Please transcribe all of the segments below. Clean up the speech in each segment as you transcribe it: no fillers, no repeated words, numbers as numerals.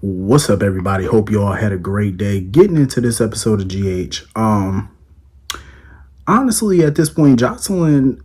What's up, everybody? Hope you all had a great day. Getting into this episode of GH. Honestly, at this point, Jocelyn,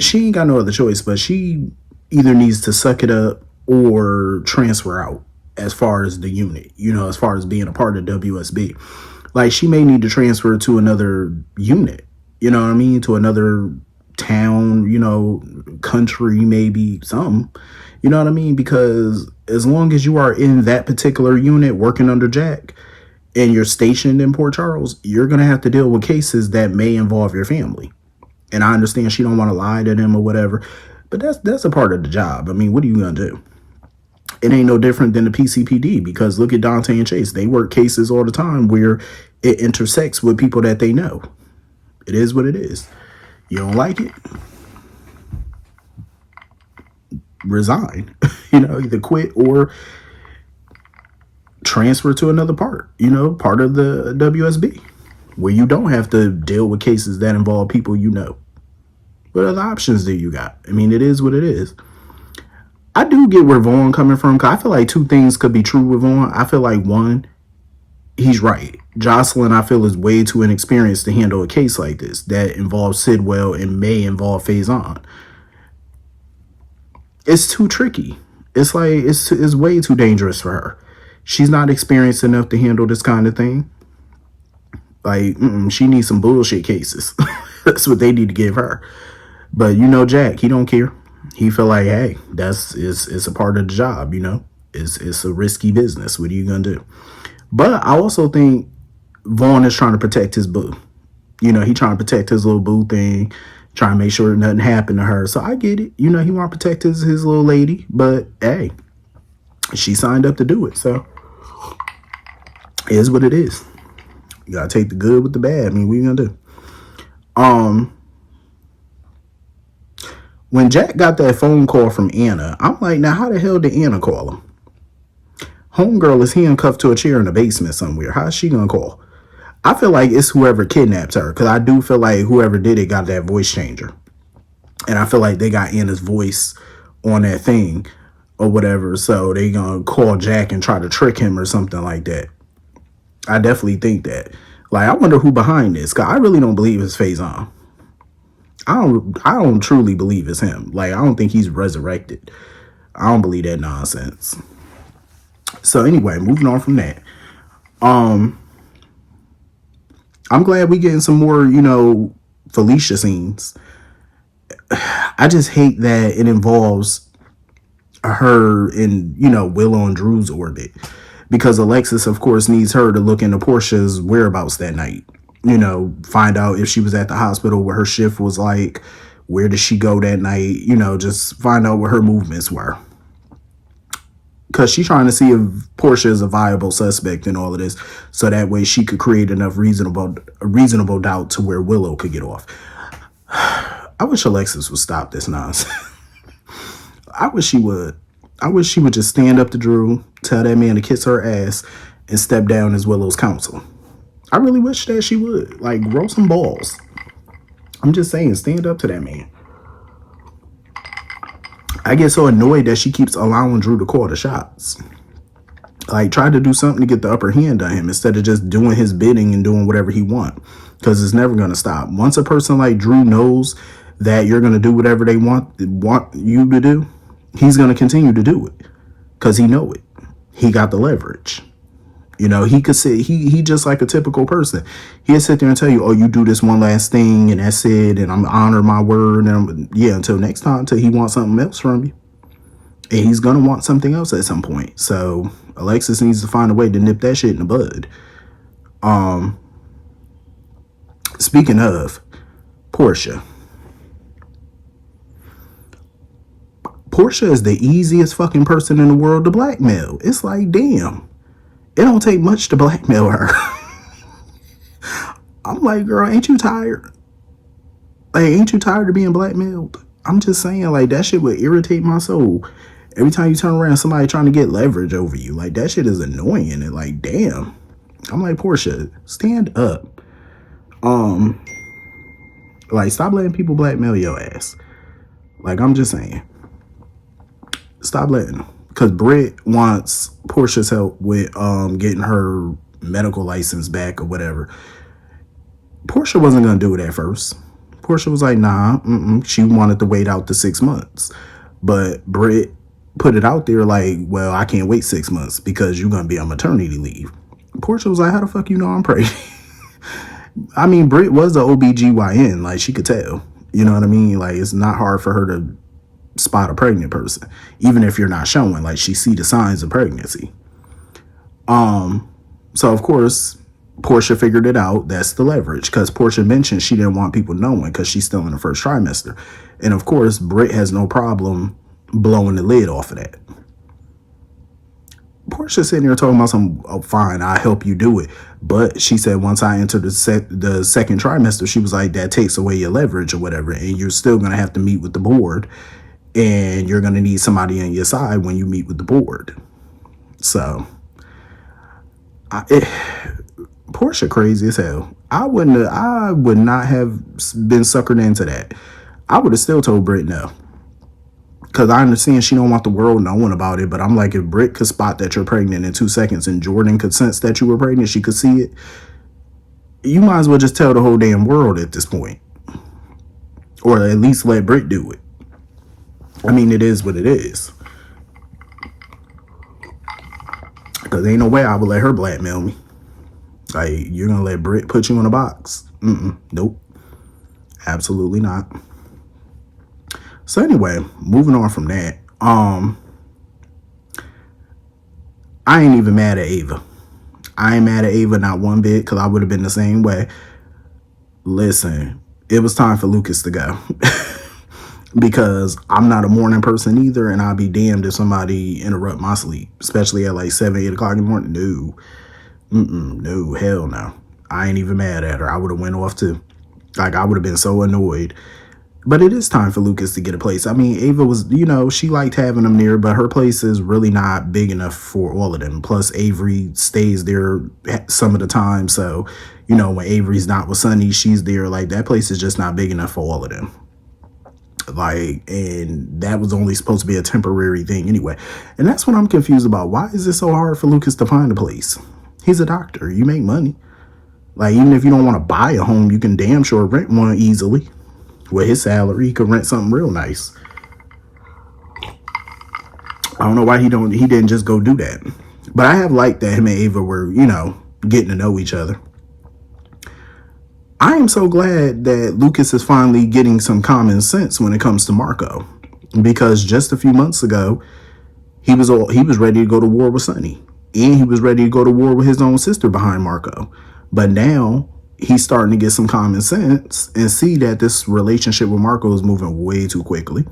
she ain't got no other choice, but she either needs to suck it up or transfer out as far as the unit, as far as being a part of WSB. Like, she may need to transfer to another unit, you know what I mean? To another town, country, maybe something. You know what I mean? Because as long as you are in that particular unit working under Jack and you're stationed in Port Charles, you're going to have to deal with cases that may involve your family. And I understand she don't want to lie to them or whatever, but that's a part of the job. I mean, what are you going to do? It ain't no different than the PCPD, because look at Dante and Chase. They work cases all the time where it intersects with people that they know. It is what it is. You don't like it? Resign. Either quit or transfer to another part, part of the WSB, where you don't have to deal with cases that involve people you know. What other options do you got? I mean, it is what it is. I do get where Vaughn coming from, because I feel like two things could be true with Vaughn. I feel like, one, he's right. Jocelyn, I feel, is way too inexperienced to handle a case like this that involves Sidwell and may involve Faison. It's too tricky. It's like, it's way too dangerous for her. She's not experienced enough to handle this kind of thing. Like, she needs some bullshit cases. That's what they need to give her. But Jack, he don't care. He feel like, hey, it's a part of the job, It's a risky business. What are you gonna do? But I also think Vaughn is trying to protect his boo. He trying to protect his little boo thing, trying to make sure nothing happened to her. So I get it. He want to protect his little lady. But hey, she signed up to do it. So it is what it is. You gotta take the good with the bad. I mean, what are you gonna do? When Jack got that phone call from Anna, I'm like, now how the hell did Anna call him? Homegirl is handcuffed to a chair in the basement somewhere. How's she gonna call? I feel like it's whoever kidnapped her, because I do feel like whoever did it got that voice changer. And I feel like they got Anna's voice on that thing or whatever, so they gonna call Jack and try to trick him or something like that. I definitely think that. Like, I wonder who behind this, because I really don't believe it's Faison. I don't truly believe it's him. Like, I don't think he's resurrected. I don't believe that nonsense. So anyway, moving on from that. I'm glad we getting some more, Felicia scenes. I just hate that it involves her in, Willow and Drew's orbit. Because Alexis, of course, needs her to look into Porsha's whereabouts that night. Find out if she was at the hospital, what her shift was like, where did she go that night, just find out what her movements were. Because she's trying to see if Porsha is a viable suspect in all of this, so that way she could create enough reasonable doubt to where Willow could get off. I wish Alexis would stop this nonsense. I wish she would. I wish she would just stand up to Drew, tell that man to kiss her ass, and step down as Willow's counsel. I really wish that she would. Like, grow some balls. I'm just saying, stand up to that man. I get so annoyed that she keeps allowing Drew to call the shots. Like, try to do something to get the upper hand on him instead of just doing his bidding and doing whatever he wants. Because it's never going to stop. Once a person like Drew knows that you're going to do whatever they want you to do, he's going to continue to do it. Because he know it. He got the leverage. He could say, he just like a typical person. He'll sit there and tell you, oh, you do this one last thing and that's it, and I'm honor my word, and until next time, until he wants something else from you. And he's gonna want something else at some point. So Alexis needs to find a way to nip that shit in the bud. Speaking of Porsha is the easiest fucking person in the world to blackmail. It's like, damn. It don't take much to blackmail her. I'm like, girl, ain't you tired? Like, ain't you tired of being blackmailed? I'm just saying, like, that shit would irritate my soul. Every time you turn around, somebody trying to get leverage over you. Like, that shit is annoying. And like, damn. I'm like, Porsha, stand up. Like, stop letting people blackmail your ass. Like, I'm just saying. Stop letting them. because Britt wants Porsha's help with getting her medical license back or whatever. Porsha wasn't gonna do it at first. Porsha was like, nah, she wanted to wait out the 6 months. But Britt put it out there like, well, I can't wait 6 months because you're gonna be on maternity leave. Porsha was like, how the fuck you know I'm pregnant? I mean, Britt was an OBGYN, like she could tell. You know what I mean? Like it's not hard for her to spot a pregnant person, even if you're not showing. Like she see the signs of pregnancy. So of course, Porsha figured it out. That's the leverage, because Porsha mentioned she didn't want people knowing because she's still in the first trimester. And of course, Britt has no problem blowing the lid off of that. Porsha sitting there talking about some, oh, fine, I'll help you do it. But she said once I entered the second trimester, she was like, that takes away your leverage or whatever. And you're still going to have to meet with the board. And you're going to need somebody on your side when you meet with the board. So, Porsha crazy as hell. I would not have been suckered into that. I would have still told Britt no. Because I understand she don't want the world knowing about it. But I'm like, if Britt could spot that you're pregnant in 2 seconds and Jordan could sense that you were pregnant, she could see it. You might as well just tell the whole damn world at this point. Or at least let Britt do it. I mean, it is what it is. Because ain't no way I would let her blackmail me. Like, you're going to let Britt put you in a box? Nope. Absolutely not. So anyway, moving on from that. I ain't even mad at Ava. I ain't mad at Ava not one bit, because I would have been the same way. Listen, it was time for Lucas to go. Because I'm not a morning person either, and I'll be damned if somebody interrupt my sleep, especially at like 7, 8 o'clock in the morning. No. No, hell no. I ain't even mad at her. I would have went off too. Like, I would have been so annoyed. But it is time for Lucas to get a place. I mean, Ava was, she liked having him there, but her place is really not big enough for all of them. Plus, Avery stays there some of the time. So, when Avery's not with Sunny, she's there. Like, that place is just not big enough for all of them. Like, and that was only supposed to be a temporary thing anyway. And that's what I'm confused about. Why is it so hard for Lucas to find a place? He's a doctor. You make money. Like, even if you don't want to buy a home, you can damn sure rent one easily. With his salary, he could rent something real nice. I don't know why he didn't just go do that. But I have liked that him and Ava were, getting to know each other. I am so glad that Lucas is finally getting some common sense when it comes to Marco. Because just a few months ago, he was ready to go to war with Sunny. And he was ready to go to war with his own sister behind Marco. But now he's starting to get some common sense and see that this relationship with Marco is moving way too quickly.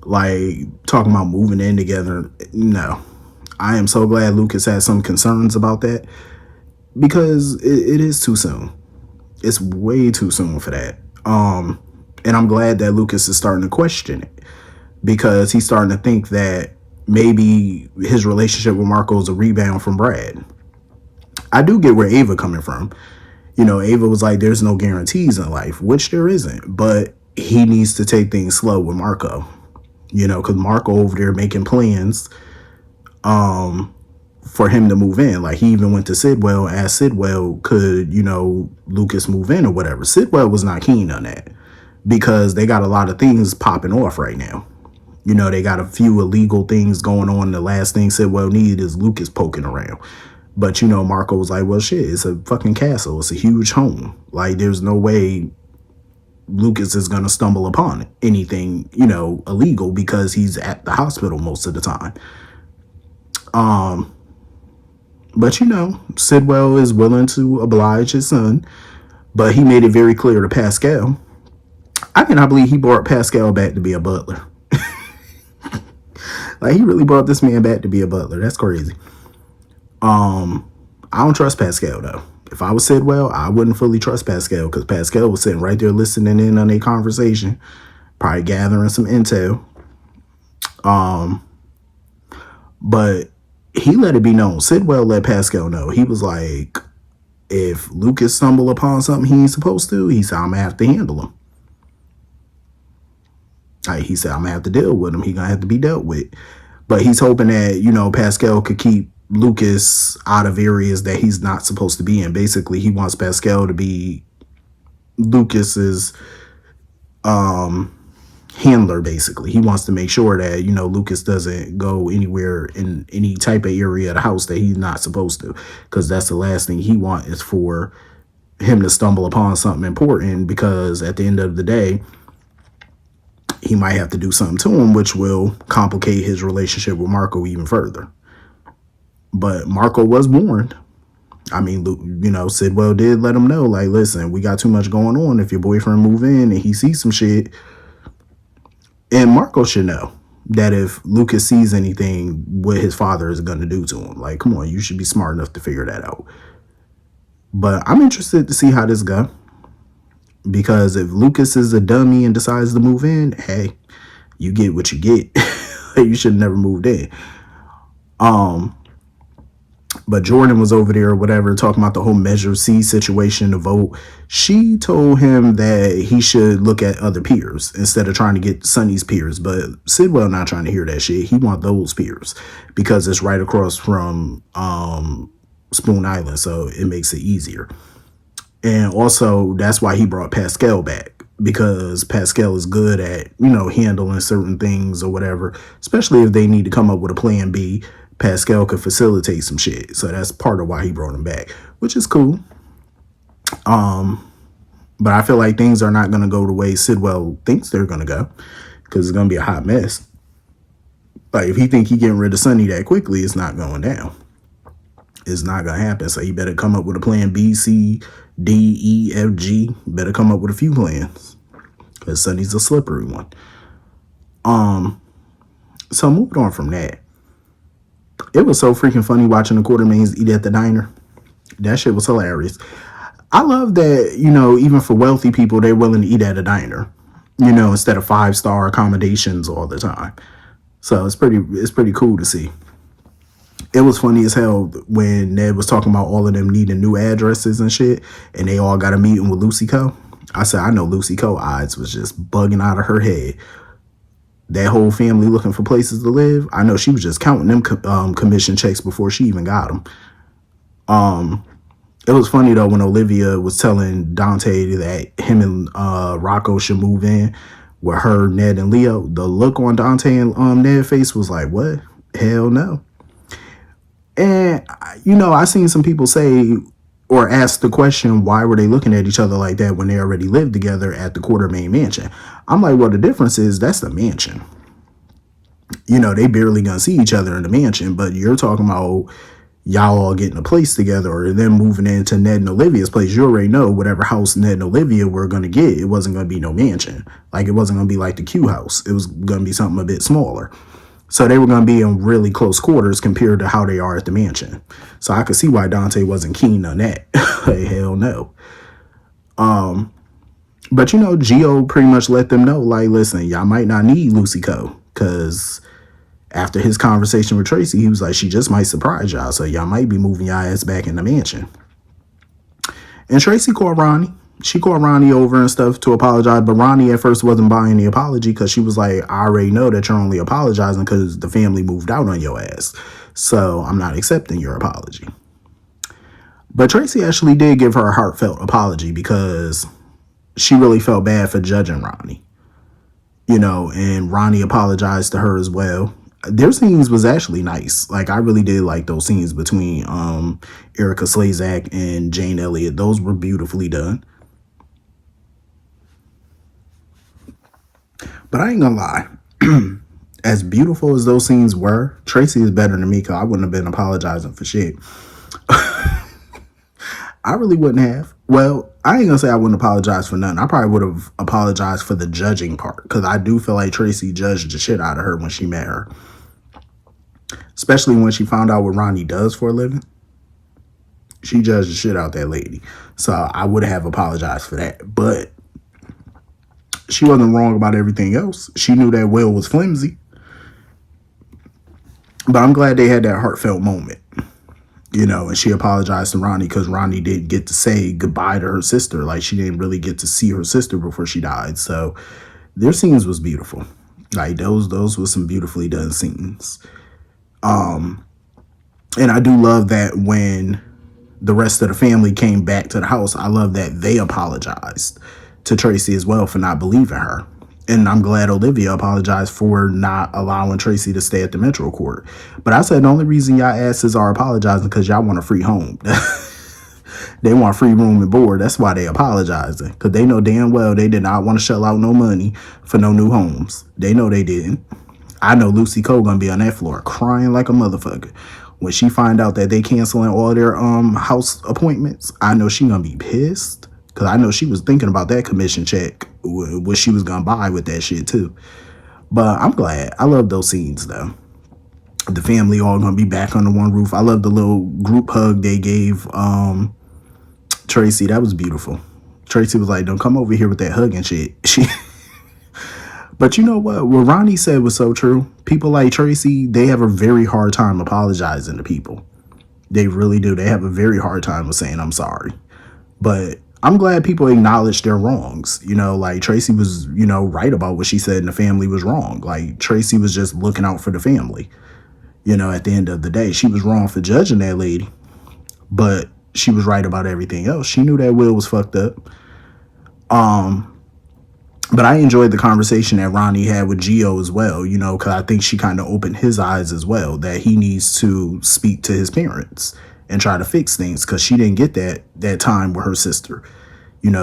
Like, talking about moving in together. No. I am so glad Lucas has some concerns about that, because it is too soon. It's way too soon for that. And I'm glad that Lucas is starting to question it, because he's starting to think that maybe his relationship with Marco is a rebound from Brad. I do get where Ava coming from. Ava was like, there's no guarantees in life, which there isn't. But he needs to take things slow with Marco. Because Marco over there making plans for him to move in. Like, he even went to Sidwell and asked Sidwell, could, Lucas move in or whatever. Sidwell was not keen on that, because they got a lot of things popping off right now. They got a few illegal things going on. The last thing Sidwell needed is Lucas poking around. But, Marco was like, well, shit, it's a fucking castle. It's a huge home. Like, there's no way Lucas is going to stumble upon anything, illegal, because he's at the hospital most of the time. But, Sidwell is willing to oblige his son. But he made it very clear to Pascal. I cannot believe he brought Pascal back to be a butler. Like, he really brought this man back to be a butler. That's crazy. I don't trust Pascal, though. If I was Sidwell, I wouldn't fully trust Pascal, because Pascal was sitting right there listening in on their conversation, probably gathering some intel. But he let it be known. Sidwell let Pascal know. He was like, if Lucas stumble upon something he ain't supposed to, he said, I'm going to have to handle him. Like, he said, I'm going to have to deal with him. He going to have to be dealt with. But he's hoping that, Pascal could keep Lucas out of areas that he's not supposed to be in. Basically, he wants Pascal to be Lucas's handler. Basically, he wants to make sure that, Lucas doesn't go anywhere in any type of area of the house that he's not supposed to, because that's the last thing he wants, is for him to stumble upon something important, because at the end of the day, he might have to do something to him, which will complicate his relationship with Marco even further. But Marco was warned. I mean, Sidwell did let him know, like, listen, we got too much going on. If your boyfriend move in and he sees some shit, and Marco should know that if Lucas sees anything, what his father is going to do to him. Like, come on, you should be smart enough to figure that out. But I'm interested to see how this goes. Because if Lucas is a dummy and decides to move in, hey, you get what you get. You should have never moved in. But Jordan was over there or whatever, talking about the whole Measure C situation, the vote. She told him that he should look at other peers instead of trying to get Sonny's peers. But Sidwell not trying to hear that shit. He want those peers because it's right across from Spoon Island, so it makes it easier. And also, that's why he brought Pascal back, because Pascal is good at, handling certain things or whatever, especially if they need to come up with a plan B. Pascal could facilitate some shit. So that's part of why he brought him back, which is cool. But I feel like things are not going to go the way Sidwell thinks they're going to go, because it's going to be a hot mess. Like, if he think he getting rid of Sonny that quickly, it's not going down. It's not going to happen. So he better come up with a plan B, C, D, E, F, G. Better come up with a few plans, because Sonny's a slippery one. So moving on from that, it was so freaking funny watching the Quartermaines eat at the diner. That shit was hilarious. I love that, even for wealthy people, they're willing to eat at a diner, instead of 5-star accommodations all the time. So it's pretty cool to see. It was funny as hell when Ned was talking about all of them needing new addresses and shit, and they all got a meeting with Lucy Co. I said, I know Lucy Co. eyes was just bugging out of her head. That whole family looking for places to live. I know she was just counting them commission checks before she even got them. It was funny though when Olivia was telling Dante that him and Rocco should move in with her, Ned, and Leo. The look on Dante and Ned's face was like, what? Hell no. And, I seen some people say or ask the question, why were they looking at each other like that when they already lived together at the Quartermaine mansion? I'm like, well, the difference is that's the mansion. They barely gonna see each other in the mansion, but you're talking about y'all all getting a place together or them moving into Ned and Olivia's place. You already know whatever house Ned and Olivia were going to get, it wasn't going to be no mansion. Like, it wasn't going to be like the Q house. It was going to be something a bit smaller. So they were going to be in really close quarters compared to how they are at the mansion. So I could see why Dante wasn't keen on that. Like, hell no. But, Gio pretty much let them know, like, listen, y'all might not need Lucy Co. Because after his conversation with Tracy, he was like, she just might surprise y'all. So y'all might be moving y'all ass back in the mansion. And Tracy called Ronnie. She called Ronnie over and stuff to apologize. But Ronnie at first wasn't buying the apology, because she was like, I already know that you're only apologizing because the family moved out on your ass. So I'm not accepting your apology. But Tracy actually did give her a heartfelt apology, because she really felt bad for judging Ronnie. And Ronnie apologized to her as well. Their scenes was actually nice. Like, I really did like those scenes between Erica Slezak and Jane Elliott. Those were beautifully done. But I ain't gonna lie. As beautiful as those scenes were, Tracy is better than me, because I wouldn't have been apologizing for shit. I really wouldn't have. Well, I ain't gonna say I wouldn't apologize for nothing. I probably would have apologized for the judging part, because I do feel like Tracy judged the shit out of her when she met her. Especially when she found out what Ronnie does for a living. She judged the shit out that lady. So I would have apologized for that. But she wasn't wrong about everything else. She knew that Will was flimsy. But I'm glad they had that heartfelt moment. And she apologized to Ronnie, because Ronnie didn't get to say goodbye to her sister. Like, she didn't really get to see her sister before she died. So their scenes was beautiful. Like, those were some beautifully done scenes. And I do love that when the rest of the family came back to the house, I love that they apologized to Tracy as well for not believing her. And I'm glad Olivia apologized for not allowing Tracy to stay at the Metro Court. But I said the only reason y'all asses are apologizing because y'all want a free home. They want free room and board. That's why they apologizing. Because they know damn well they did not want to shell out no money for no new homes. They know they didn't. I know Lucy Cole gonna be on that floor crying like a motherfucker. When she find out that they canceling all their house appointments, I know she gonna be pissed. Cause I know she was thinking about that commission check, what she was gonna buy with that shit too. But I'm glad. I love those scenes though. The family all gonna be back under one roof. I love the little group hug they gave Tracy. That was beautiful. Tracy was like, "Don't come over here with that hugging shit." But you know what Ronnie said was so true. People like Tracy, they have a very hard time apologizing to people. They really do. They have a very hard time with saying I'm sorry. But I'm glad people acknowledge their wrongs. Like Tracy was, right about what she said, and the family was wrong. Like Tracy was just looking out for the family. At the end of the day, she was wrong for judging that lady, but she was right about everything else. She knew that Will was fucked up. But I enjoyed the conversation that Ronnie had with Gio as well, because I think she kind of opened his eyes as well, that he needs to speak to his parents and try to fix things, because she didn't get that time with her sister.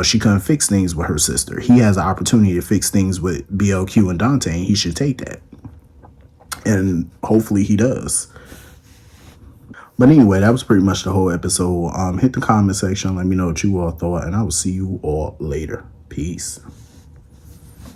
She couldn't fix things with her sister. He has an opportunity to fix things with BLQ and Dante, and he should take that. And hopefully he does. But anyway, that was pretty much the whole episode. Hit the comment section, let me know what you all thought, and I will see you all later. Peace.